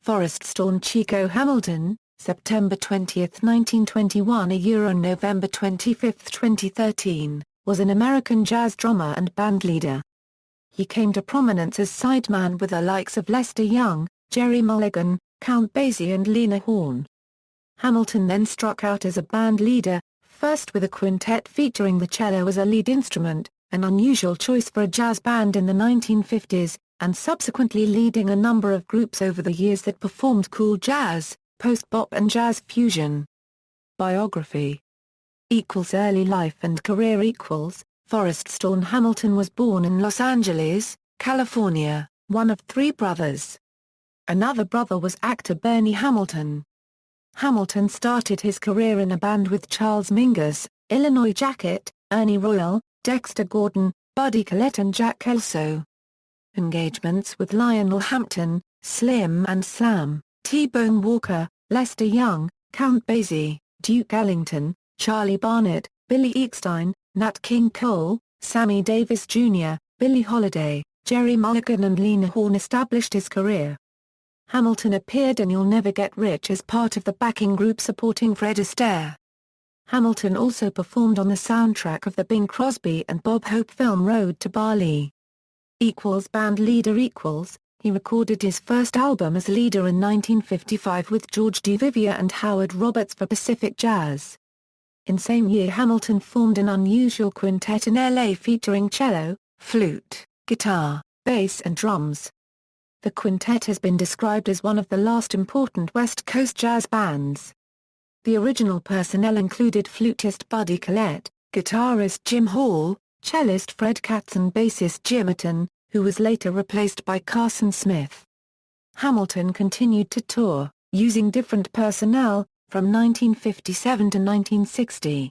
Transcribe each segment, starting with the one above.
Foreststorn Chico Hamilton, September 20, 1921 – November 25, 2013, was an American jazz drummer and bandleader. He came to prominence as sideman with the likes of Lester Young, Gerry Mulligan, Count Basie and Lena Horne. Hamilton then struck out as a band leader, first with a quintet featuring the cello as a lead instrument, an unusual choice for a jazz band in the 1950s, and subsequently leading a number of groups over the years that performed cool jazz, post-bop and jazz fusion. Biography. Early life and career. Foreststorn Hamilton was born in Los Angeles, California, one of three brothers. Another brother was actor Bernie Hamilton. Hamilton started his career in a band with Charles Mingus, Illinois Jacquet, Ernie Royal, Dexter Gordon, Buddy Collette and Jack Kelso. Engagements with Lionel Hampton, Slim and Slam, T-Bone Walker, Lester Young, Count Basie, Duke Ellington, Charlie Barnett, Billy Eckstine, Nat King Cole, Sammy Davis Jr., Billie Holiday, Gerry Mulligan and Lena Horne established his career. Hamilton appeared in You'll Never Get Rich as part of the backing group supporting Fred Astaire. Hamilton also performed on the soundtrack of the Bing Crosby and Bob Hope film Road to Bali. Band leader. He recorded his first album as leader in 1955 with George DeVivia and Howard Roberts for Pacific Jazz. In same year Hamilton formed an unusual quintet in LA featuring cello, flute, guitar, bass and drums. The quintet has been described as one of the last important West Coast jazz bands. The original personnel included flutist Buddy Collette, guitarist Jim Hall, cellist Fred Katz and bassist Jim Eaton, who was later replaced by Carson Smith. Hamilton continued to tour, using different personnel, from 1957 to 1960.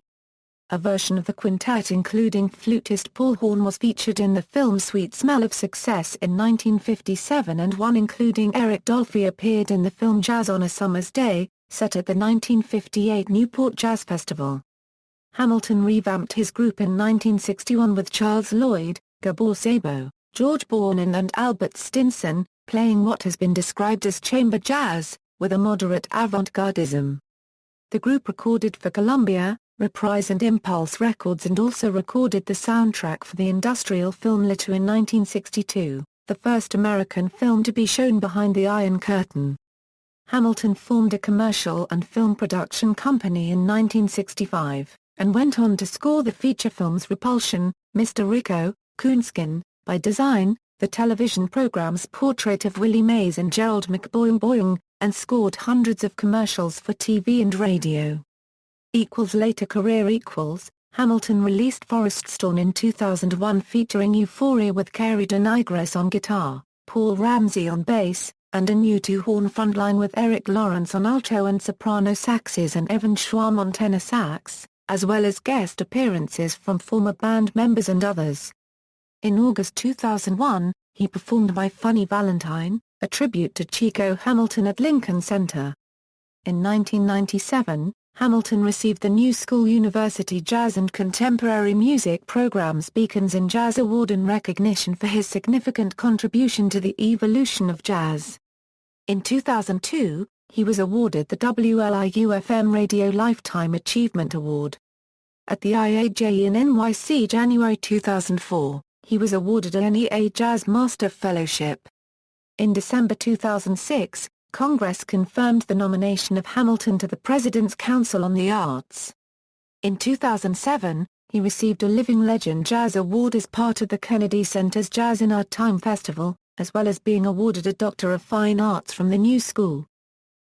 A version of the quintet including flutist Paul Horn was featured in the film Sweet Smell of Success in 1957 and one including Eric Dolphy appeared in the film Jazz on a Summer's Day, set at the 1958 Newport Jazz Festival. Hamilton revamped his group in 1961 with Charles Lloyd, Gabor Szabo, George Bornin and Albert Stinson, playing what has been described as chamber jazz, with a moderate avant-gardism. The group recorded for Columbia, Reprise and Impulse Records and also recorded the soundtrack for the industrial film Lito in 1962, the first American film to be shown behind the Iron Curtain. Hamilton formed a commercial and film production company in 1965, and went on to score the feature films Repulsion, Mr. Rico, Coonskin, By Design, the television programs Portrait of Willie Mays and Gerald McBoing, and scored hundreds of commercials for TV and radio. Later career. Hamilton released Foreststorn in 2001 featuring Euphoria with Carrie Denigris on guitar, Paul Ramsey on bass, and a new two-horn frontline with Eric Lawrence on alto and soprano saxes and Evan Schwam on tenor sax, as well as guest appearances from former band members and others. In August 2001, he performed My Funny Valentine, a tribute to Chico Hamilton at Lincoln Center. In 1997, Hamilton received the New School University Jazz and Contemporary Music Program's Beacons in Jazz Award in recognition for his significant contribution to the evolution of jazz. In 2002, he was awarded the WLIU-FM Radio Lifetime Achievement Award. At the IAJ in NYC January 2004, he was awarded a NEA Jazz Master Fellowship. In December 2006, Congress confirmed the nomination of Hamilton to the President's Council on the Arts. In 2007, he received a Living Legend Jazz Award as part of the Kennedy Center's Jazz in Our Time Festival, as well as being awarded a Doctor of Fine Arts from the New School.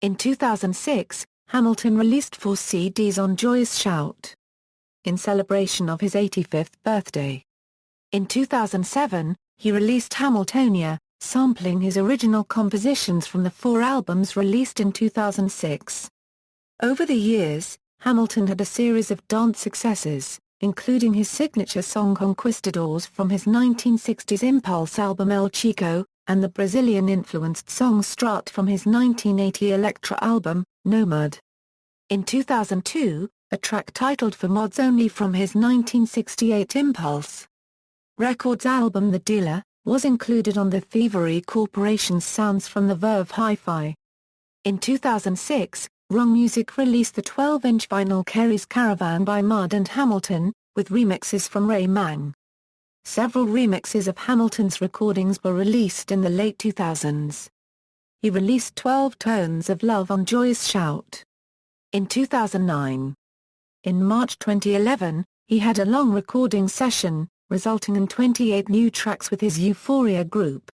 In 2006, Hamilton released 4 CDs on Joyous Shout, in celebration of his 85th birthday. In 2007, he released Hamiltonia, sampling his original compositions from the 4 albums released in 2006. Over the years, Hamilton had a series of dance successes, including his signature song Conquistadors from his 1960s Impulse album El Chico, and the Brazilian-influenced song Strut from his 1980 Elektra album, Nomad. In 2002, a track titled For Mods Only from his 1968 Impulse Records album The Dealer, was included on the Thievery Corporation's Sounds from the Verve Hi-Fi. In 2006, Wrong Music released the 12-inch vinyl Kerry's Caravan by Mudd and Hamilton, with remixes from Ray Mang. Several remixes of Hamilton's recordings were released in the late 2000s. He released 12 Tones of Love on Joyous Shout in 2009. In March 2011, he had a long recording session, resulting in 28 new tracks with his Euphoria group.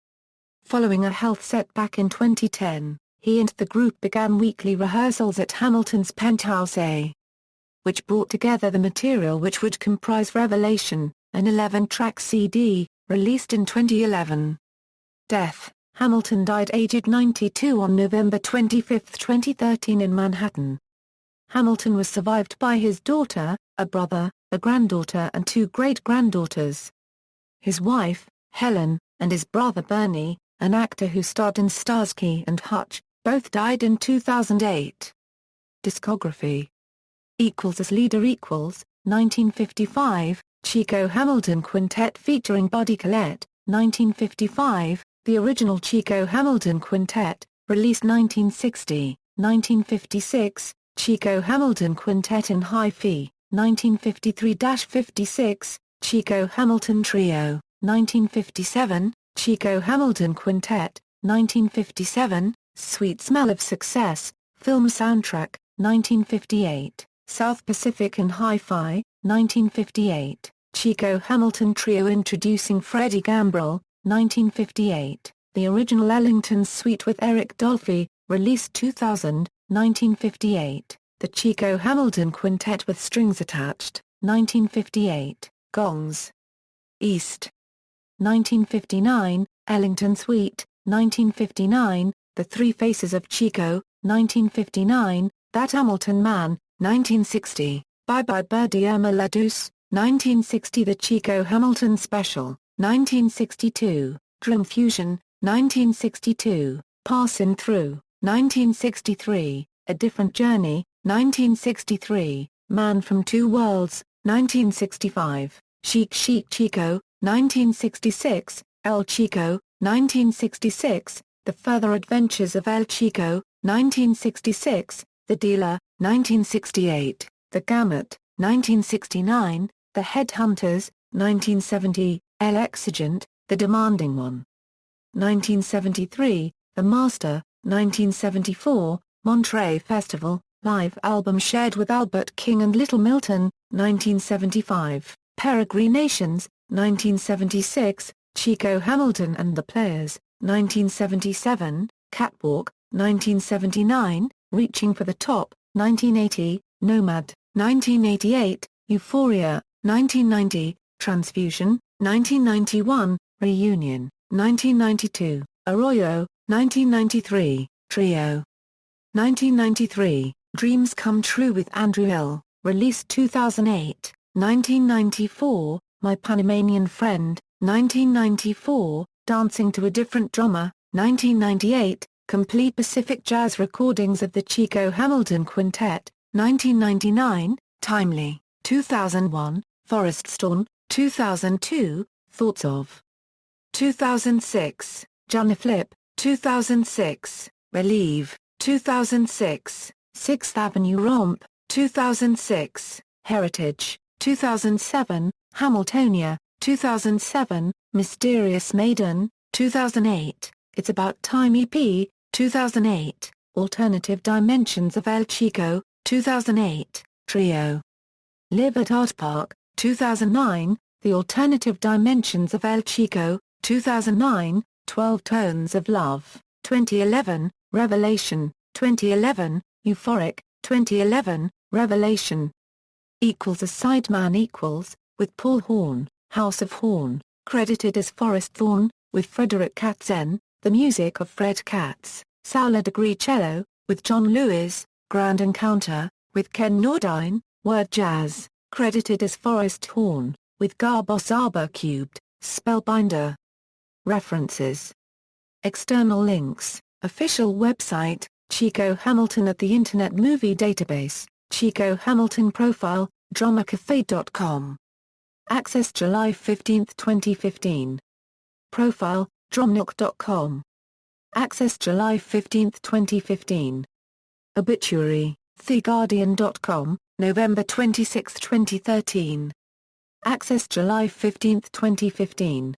Following a health setback in 2010, he and the group began weekly rehearsals at Hamilton's Penthouse A, which brought together the material which would comprise Revelation, an 11-track CD, released in 2011. Death: Hamilton died aged 92 on November 25, 2013 in Manhattan. Hamilton was survived by his daughter, a brother, a granddaughter and 2 great-granddaughters. His wife, Helen, and his brother Bernie, an actor who starred in Starsky and Hutch, both died in 2008. Discography. As leader 1955, Chico Hamilton Quintet featuring Buddy Collette, 1955, the original Chico Hamilton Quintet, released 1960, 1956, Chico Hamilton Quintet in Hi-Fi, 1953-56, Chico Hamilton Trio, 1957, Chico Hamilton Quintet, 1957, Sweet Smell of Success, film soundtrack, 1958, South Pacific in Hi-Fi, 1958, Chico Hamilton Trio introducing Freddie Gambrell, 1958, the original Ellington's Suite with Eric Dolphy, released 2000, 1958, the Chico Hamilton Quintet with Strings Attached, 1958, Gongs. East. 1959, Ellington Suite, 1959, The Three Faces of Chico, 1959, That Hamilton Man, 1960, Bye Bye Birdie Irma La Douce, 1960 The Chico Hamilton Special, 1962, Drum Fusion, 1962, Passin' Through, 1963, A Different Journey, 1963, Man from Two Worlds, 1965, Chic Chic Chico, 1966, El Chico, 1966, The Further Adventures of El Chico, 1966, The Dealer, 1968, The Gamut, 1969, The Headhunters, 1970, El Exigent, The Demanding One. 1973, The Master, 1974, Monterey Festival, live album shared with Albert King and Little Milton, 1975, Peregrinations, 1976, Chico Hamilton and the Players, 1977, Catwalk, 1979, Reaching for the Top, 1980, Nomad, 1988, Euphoria, 1990, Transfusion, 1991, Reunion, 1992, Arroyo, 1993, Trio. 1993, Dreams Come True with Andrew Hill, released 2008, 1994, My Panamanian Friend, 1994, Dancing to a Different Drummer, 1998, Complete Pacific Jazz recordings of the Chico Hamilton Quintet, 1999, Timely, 2001, Foreststorn, 2002, Thoughts of. 2006, Johnny Flip, 2006, Relieve, 2006, Sixth Avenue Romp, 2006, Heritage, 2007, Hamiltonia, 2007, Mysterious Maiden, 2008, It's About Time EP, 2008, Alternative Dimensions of El Chico, 2008, Trio. Live at Art Park, 2009, The Alternative Dimensions of El Chico, 2009, 12 Tones of Love, 2011, Revelation, 2011, Euphoric, 2011, Revelation. A sideman with Paul Horne, House of Horne, credited as Foreststorn, with Frederick Katzen, the music of Fred Katz, Saula Degree Cello, with John Lewis, Grand Encounter, with Ken Nordine, Word Jazz, credited as Foreststorn, with Garbo Saba Cubed, Spellbinder. References. External links, official website, Chico Hamilton at the Internet Movie Database, Chico Hamilton Profile, drummercafe.com. Access July 15, 2015. Profile, drumnook.com. Access July 15, 2015. Obituary, TheGuardian.com, November 26, 2013. Access July 15, 2015.